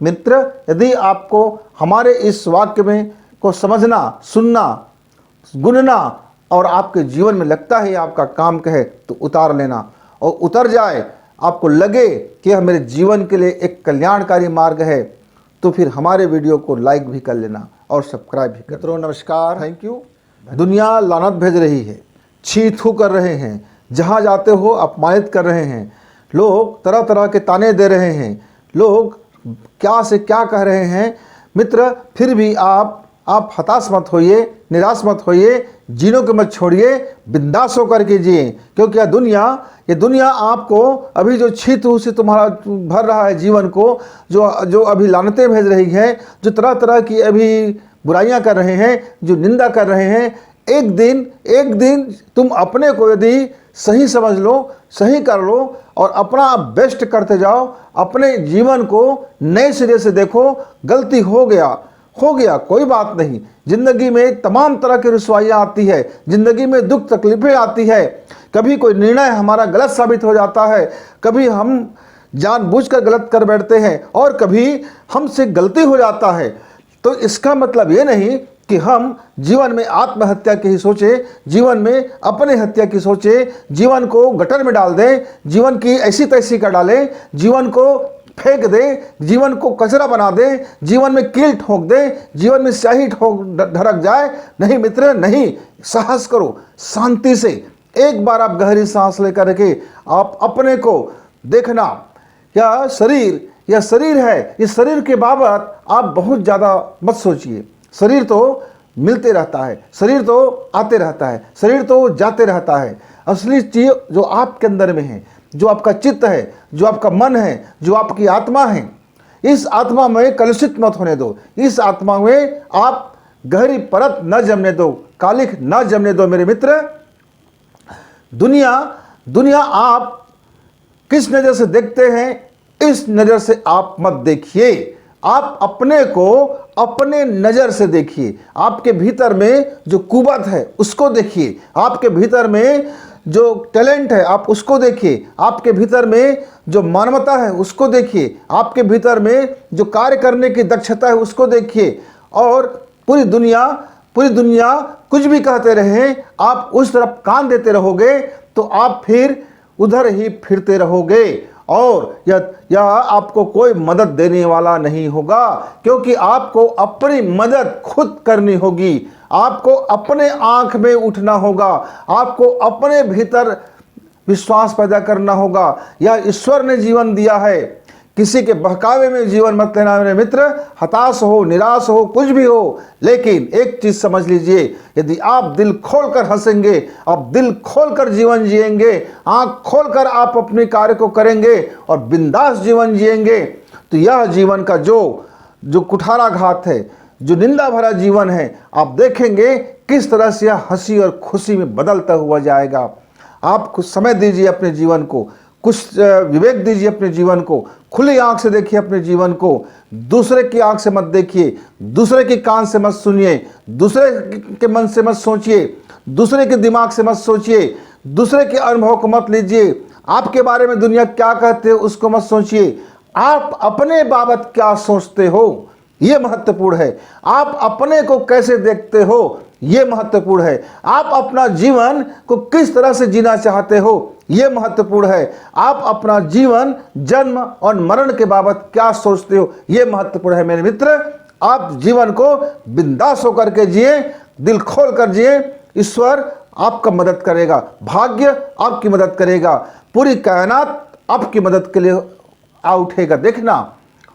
मित्र, यदि आपको हमारे इस वाक्य में को समझना, सुनना, गुनना और आपके जीवन में लगता है आपका काम का है तो उतार लेना, और उतर जाए आपको लगे कि यह मेरे जीवन के लिए एक कल्याणकारी मार्ग है तो फिर हमारे वीडियो को लाइक भी कर लेना और सब्सक्राइब भी कर। मित्रों नमस्कार, थैंक यू। दुनिया लानत भेज रही है, छी थू कर रहे हैं, जहाँ जाते हो अपमानित कर रहे हैं, लोग तरह तरह के ताने दे रहे हैं, लोग क्या से क्या कह रहे हैं। मित्र, फिर भी आप हताश मत होइए, निराश मत होइए, जीनों के मत छोड़िए, बिंदास होकर के जिए, क्योंकि ये दुनिया आपको अभी जो छीतू से तुम्हारा भर रहा है जीवन को, जो अभी लानतें भेज रही है, जो तरह तरह की अभी बुराइयां कर रहे हैं, जो निंदा कर रहे हैं, एक दिन तुम अपने को यदि सही समझ लो, सही कर लो और अपना बेस्ट करते जाओ, अपने जीवन को नए सिरे से देखो। गलती हो गया कोई बात नहीं। जिंदगी में तमाम तरह की रुसवाइयाँ आती है, जिंदगी में दुख तकलीफें आती है, कभी कोई निर्णय हमारा गलत साबित हो जाता है, कभी हम जानबूझकर गलत कर बैठते हैं और कभी हमसे गलती हो जाता है। तो इसका मतलब ये नहीं कि हम जीवन में आत्महत्या की ही सोचें, जीवन में अपने हत्या की सोचें, जीवन को गटर में डाल दें, जीवन की ऐसी तैसी कर डालें, जीवन को फेंक दें, जीवन को कचरा बना दें, जीवन में कील ठोक दें, जीवन में स्याही ढरक जाए। नहीं मित्र, नहीं। साहस करो, शांति से एक बार आप गहरी सांस लेकर के आप अपने को देखना। यह शरीर है, इस शरीर के बाबत आप बहुत ज़्यादा मत सोचिए। शरीर तो मिलते रहता है, शरीर तो आते रहता है, शरीर तो जाते रहता है। असली चीज़ जो आपके अंदर में है, जो आपका चित्त है, जो आपका मन है, जो आपकी आत्मा है, इस आत्मा में कलुषित मत होने दो। इस आत्मा में आप गहरी परत न जमने दो, कालिख न जमने दो। मेरे मित्र, दुनिया आप किस नज़र से देखते हैं, इस नज़र से आप मत देखिए। आप अपने को अपने नज़र से देखिए। आपके भीतर में जो कुवत है उसको देखिए, आपके भीतर में जो टैलेंट है आप उसको देखिए, आपके भीतर में जो मानवता है उसको देखिए, आपके भीतर में जो कार्य करने की दक्षता है उसको देखिए। और पूरी दुनिया कुछ भी कहते रहे, आप उस तरफ कान देते रहोगे तो आप फिर उधर ही फिरते रहोगे और यह आपको कोई मदद देने वाला नहीं होगा, क्योंकि आपको अपनी मदद खुद करनी होगी। आपको अपने आंख में उठना होगा, आपको अपने भीतर विश्वास पैदा करना होगा। यह ईश्वर ने जीवन दिया है, किसी के बहकावे में जीवन मत लेना मेरे मित्र। हताश हो, निराश हो, कुछ भी हो, लेकिन एक चीज समझ लीजिए, यदि आप दिल खोलकर हंसेंगे, आप दिल खोलकर जीवन जिएंगे, आंख खोलकर आप अपने कार्य को करेंगे और बिंदास जीवन जिएंगे, तो यह जीवन का जो कुठाराघात है, जो निंदा भरा जीवन है, आप देखेंगे किस तरह से यह हंसी और खुशी में बदलता हुआ जाएगा। आप कुछ समय दीजिए अपने जीवन को, कुछ विवेक दीजिए अपने जीवन को, खुली आंख से देखिए अपने जीवन को। दूसरे की आंख से मत देखिए, दूसरे के कान से मत सुनिए, दूसरे के मन से मत सोचिए, दूसरे के दिमाग से मत सोचिए, दूसरे के अनुभव को मत लीजिए। आपके बारे में दुनिया क्या कहते हैं उसको मत सोचिए, आप अपने बाबत क्या सोचते हो ये महत्वपूर्ण है। आप अपने को कैसे देखते हो ये महत्वपूर्ण है। आप अपना जीवन को किस तरह से जीना चाहते हो ये महत्वपूर्ण है। आप अपना जीवन जन्म और मरण के बाबत क्या सोचते हो ये महत्वपूर्ण है। मेरे मित्र, आप जीवन को बिंदास होकर के जिए, दिल खोल कर जिए। ईश्वर आपका मदद करेगा, भाग्य आपकी मदद करेगा, पूरी कायनात आपकी मदद के लिए आ उठेगा। देखना,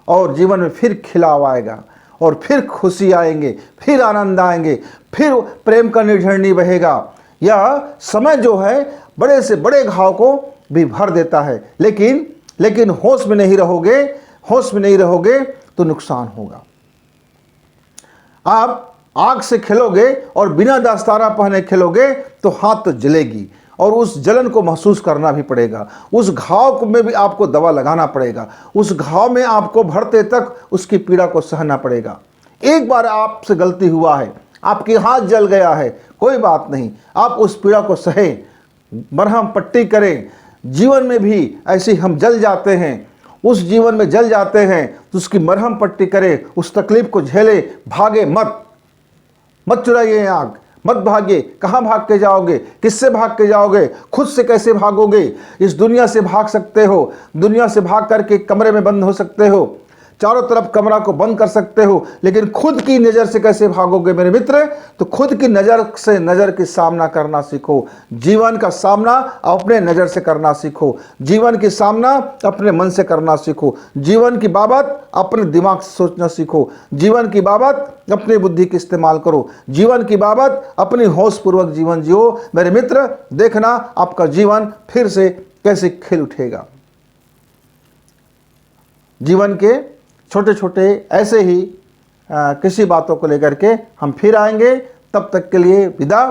और जीवन में फिर खिलाव आएगा और फिर खुशी आएंगे, फिर आनंद आएंगे, फिर प्रेम का निर्झरनी बहेगा। यह समय जो है बड़े से बड़े घाव को भी भर देता है, लेकिन होश में नहीं रहोगे तो नुकसान होगा। आप आग से खेलोगे और बिना दस्ताना पहने खेलोगे तो हाथ तो जलेगी और उस जलन को महसूस करना भी पड़ेगा। उस घाव में भी आपको दवा लगाना पड़ेगा, उस घाव में आपको भरते तक उसकी पीड़ा को सहना पड़ेगा। एक बार आपसे गलती हुआ है, आपके हाथ जल गया है, कोई बात नहीं, आप उस पीड़ा को सहें, मरहम पट्टी करें। जीवन में भी ऐसे हम जल जाते हैं, उस जीवन में जल जाते हैं तो उसकी मरहम पट्टी करे, उस तकलीफ को झेले, भागे मत। मत चुराइए आग, मत भागिए। कहाँ भाग के जाओगे? किससे भाग के जाओगे? खुद से कैसे भागोगे? इस दुनिया से भाग सकते हो, दुनिया से भाग करके कमरे में बंद हो सकते हो, चारों तरफ कमरा को बंद कर सकते हो, लेकिन खुद की नज़र से कैसे भागोगे मेरे मित्र? तो खुद की नज़र से नज़र की सामना करना सीखो। जीवन का सामना अपने नज़र से करना सीखो। जीवन की सामना अपने मन से करना सीखो। जीवन की बाबत अपने दिमाग से सोचना सीखो। जीवन की बाबत अपनी बुद्धि का इस्तेमाल करो। जीवन की बाबत अपनी होश पूर्वक जीवन जियो। मेरे मित्र, देखना आपका जीवन फिर से कैसे खिल उठेगा। जीवन के छोटे छोटे ऐसे ही किसी बातों को लेकर के हम फिर आएंगे। तब तक के लिए विदा।